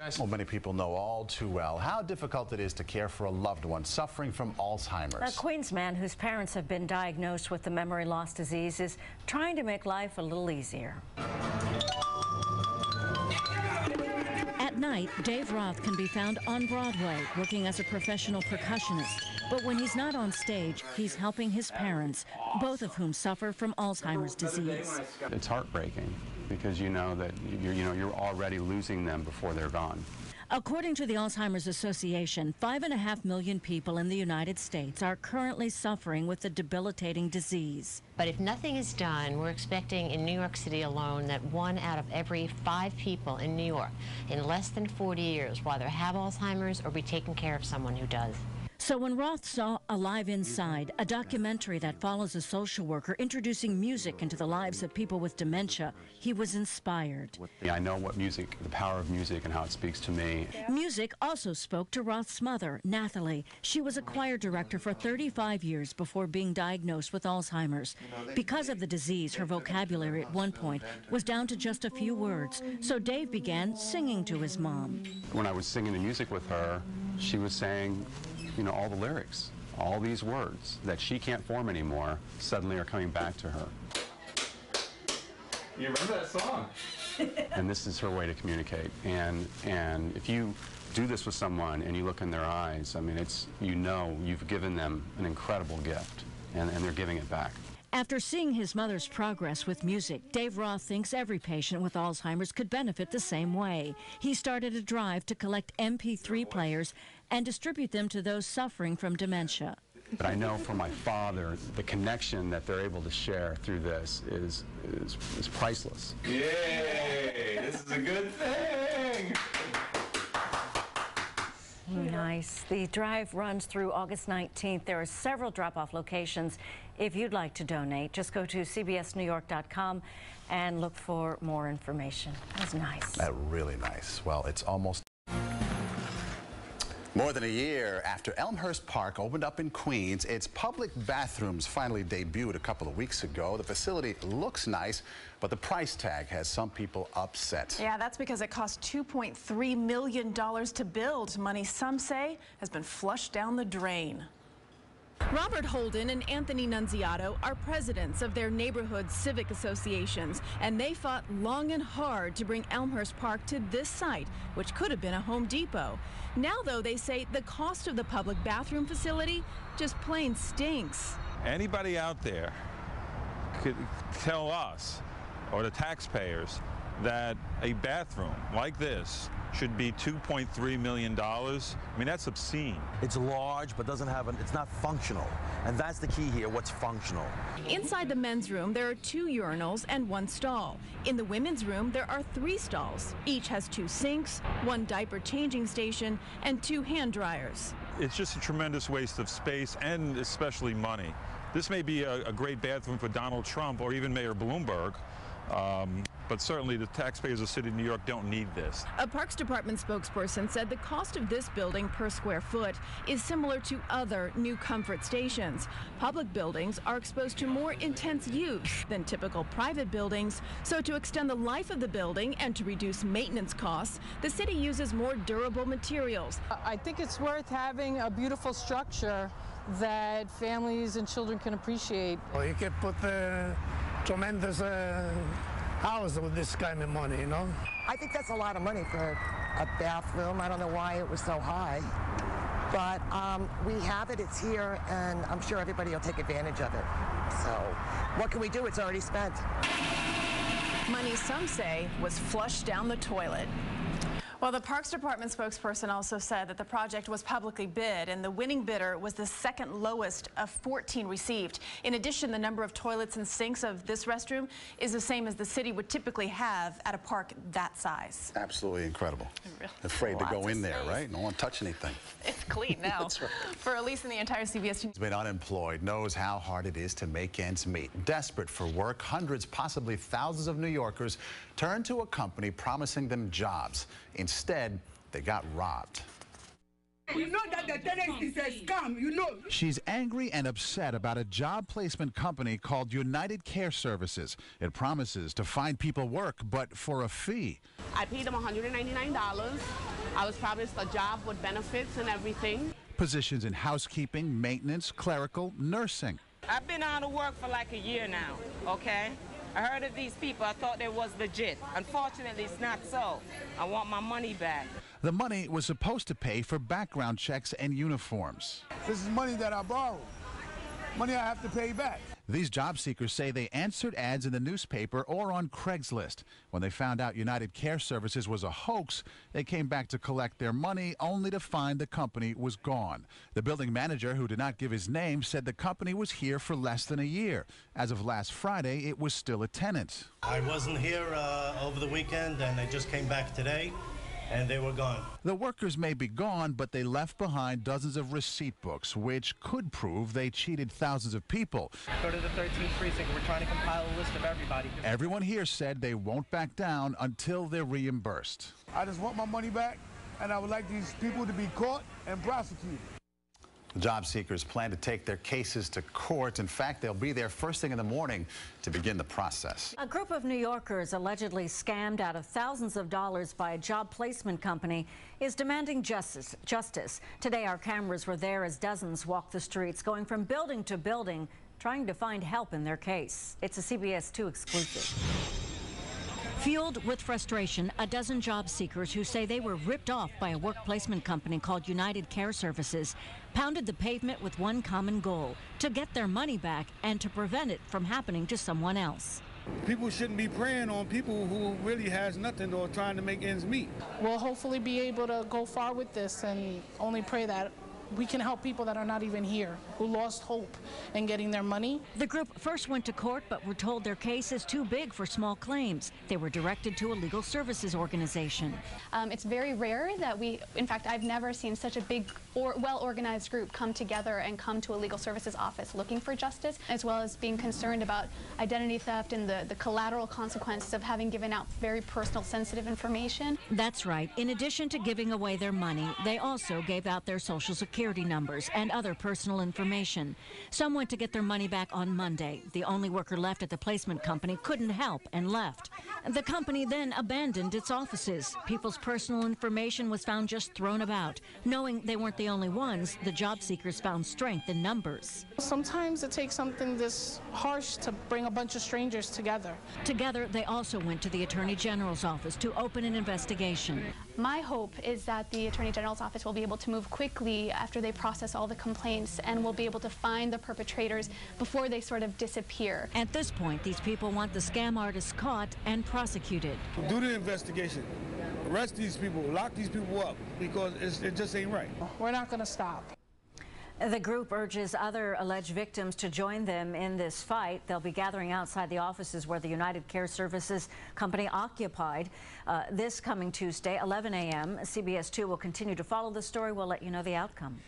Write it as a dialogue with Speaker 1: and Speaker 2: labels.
Speaker 1: Well, many people know all too well how difficult it is to care for a loved one suffering from Alzheimer's.
Speaker 2: A Queens man whose parents have been diagnosed with the memory loss disease is trying to make life a little easier. At night, Dave Roth can be found on Broadway working as a professional percussionist. But when he's not on stage, he's helping his parents, both of whom suffer from Alzheimer's disease.
Speaker 3: It's heartbreaking because you know that you're already losing them before they're gone.
Speaker 2: According to the Alzheimer's Association, 5.5 million people in the United States are currently suffering with the debilitating disease.
Speaker 4: But if nothing is done, we're expecting in New York City alone that 1 out of every 5 people in New York in less than 40 years will either have Alzheimer's or be taking care of someone who does.
Speaker 2: So when Roth saw Alive Inside, a documentary that follows a social worker introducing music into the lives of people with dementia, he was inspired.
Speaker 3: I know what music, the power of music and how it speaks to me.
Speaker 2: Music also spoke to Roth's mother, Nathalie. She was a choir director for 35 years before being diagnosed with Alzheimer's. Because of the disease, her vocabulary at one point was down to just a few words. So Dave began singing to his mom.
Speaker 3: When I was singing the music with her, she was saying, all the lyrics, all these words that she can't form anymore suddenly are coming back to her.
Speaker 5: You remember that song?
Speaker 3: And this is her way to communicate. And if you do this with someone and you look in their eyes, I mean, you've given them an incredible gift, and they're giving it back.
Speaker 2: After seeing his mother's progress with music, Dave Roth thinks every patient with Alzheimer's could benefit the same way. He started a drive to collect MP3 players and distribute them to those suffering from dementia.
Speaker 3: But I know for my father, the connection that they're able to share through this is priceless.
Speaker 5: Yay! This is a good thing!
Speaker 2: Nice. The drive runs through August 19th. There are several drop-off locations. If you'd like to donate, just go to cbsnewyork.com and look for more information. That's nice.
Speaker 1: That's really nice. Well, it's almost more than a year after Elmhurst Park opened up in Queens. Its public bathrooms finally debuted a couple of weeks ago. The facility looks nice, but the price tag has some people upset.
Speaker 6: Yeah, that's because it cost $2.3 million to build. Money some say has been flushed down the drain. Robert Holden and Anthony Nunziato are presidents of their neighborhood civic associations, and they fought long and hard to bring Elmhurst Park to this site, which could have been a Home Depot. Now, though, they say the cost of the public bathroom facility just plain stinks.
Speaker 7: Anybody out there could tell us or the taxpayers that a bathroom like this should be $2.3 million. I mean, that's obscene.
Speaker 8: It's large, but it's not functional. And that's the key here, what's functional.
Speaker 6: Inside the men's room, there are 2 urinals and 1 stall. In the women's room, there are 3 stalls. Each has 2 sinks, 1 diaper changing station, and 2 hand dryers.
Speaker 7: It's just a tremendous waste of space and especially money. This may be a great bathroom for Donald Trump or even Mayor Bloomberg. But certainly the taxpayers of the city of New York don't need this.
Speaker 6: A Parks Department spokesperson said the cost of this building per square foot is similar to other new comfort stations. Public buildings are exposed to more intense use than typical private buildings, so to extend the life of the building and to reduce maintenance costs, the city uses more durable materials.
Speaker 9: I think it's worth having a beautiful structure that families and children can appreciate.
Speaker 10: Well, you can put tremendous house with this kind of money,
Speaker 11: I think that's a lot of money for a bathroom. I don't know why it was so high. But we have it, it's here, and I'm sure everybody will take advantage of it. So what can we do? It's already spent.
Speaker 6: Money, some say, was flushed down the toilet. Well, the Parks Department spokesperson also said that the project was publicly bid, and the winning bidder was the second lowest of 14 received. In addition, the number of toilets and sinks of this restroom is the same as the city would typically have at a park that size.
Speaker 1: Absolutely incredible.
Speaker 6: Really
Speaker 1: Afraid to go in there, right? No one touch anything.
Speaker 6: It's clean now. That's right. For Elise and the entire CBS team.
Speaker 1: He's been unemployed, knows how hard it is to make ends meet. Desperate for work, hundreds, possibly thousands of New Yorkers turned to a company promising them jobs. Instead, they got robbed.
Speaker 12: You know that the tenant is a scam, you know.
Speaker 1: She's angry and upset about a job placement company called United Care Services. It promises to find people work, but for a fee.
Speaker 13: I paid them $199. I was promised a job with benefits and everything.
Speaker 1: Positions in housekeeping, maintenance, clerical, nursing.
Speaker 14: I've been out of work for like a year now, okay? I heard of these people. I thought they was legit. Unfortunately, it's not so. I want my money back.
Speaker 1: The money was supposed to pay for background checks and uniforms.
Speaker 10: This is money that I borrowed, money I have to pay back.
Speaker 1: These job seekers say they answered ads in the newspaper or on Craigslist. When they found out United Care Services was a hoax, they came back to collect their money only to find the company was gone. The building manager, who did not give his name, said the company was here for less than a year. As of last Friday, it was still a tenant.
Speaker 15: I wasn't here over the weekend, and I just came back today, and they were gone.
Speaker 1: The workers may be gone, but they left behind dozens of receipt books, which could prove they cheated thousands of people.
Speaker 16: Go to the 13th precinct. We're trying to compile a list of everybody.
Speaker 1: Everyone here said they won't back down until they're reimbursed.
Speaker 10: I just want my money back, and I would like these people to be caught and prosecuted.
Speaker 1: Job seekers plan to take their cases to court. In fact, they'll be there first thing in the morning to begin the process.
Speaker 2: A group of New Yorkers allegedly scammed out of thousands of dollars by a job placement company is demanding justice. Today, our cameras were there as dozens walked the streets, going from building to building, trying to find help in their case. It's a CBS 2 exclusive. Fueled with frustration, a dozen job seekers who say they were ripped off by a work placement company called United Care Services pounded the pavement with one common goal: to get their money back and to prevent it from happening to someone else.
Speaker 10: People shouldn't be preying on people who really has nothing or trying to make ends meet.
Speaker 9: We'll hopefully be able to go far with this and only pray that we can help people that are not even here, who lost hope in getting their money.
Speaker 2: The group first went to court but were told their case is too big for small claims. They were directed to a legal services organization.
Speaker 17: It's very rare that in fact, I've never seen such a big or well-organized group come together and come to a legal services office looking for justice, as well as being concerned about identity theft and the collateral consequences of having given out very personal, sensitive information.
Speaker 2: That's right. In addition to giving away their money, they also gave out their Social Security numbers and other personal information. Some went to get their money back on Monday. The only worker left at the placement company couldn't help and left. The company then abandoned its offices. People's personal information was found just thrown about. Knowing they weren't the only ones, the job seekers found strength in numbers.
Speaker 9: Sometimes it takes something this harsh to bring a bunch of strangers together.
Speaker 2: Together, they also went to the Attorney General's office to open an investigation.
Speaker 17: My hope is that the Attorney General's office will be able to move quickly after they process all the complaints, and will be able to find the perpetrators before they sort of disappear.
Speaker 2: At this point, these people want the scam artists caught and prosecuted.
Speaker 10: Do the investigation. Arrest these people, lock these people up, because it just ain't right.
Speaker 9: We're not going to stop.
Speaker 2: The group urges other alleged victims to join them in this fight. They'll be gathering outside the offices where the United Care Services company occupied this coming Tuesday, 11 a.m. CBS 2 will continue to follow the story. We'll let you know the outcome.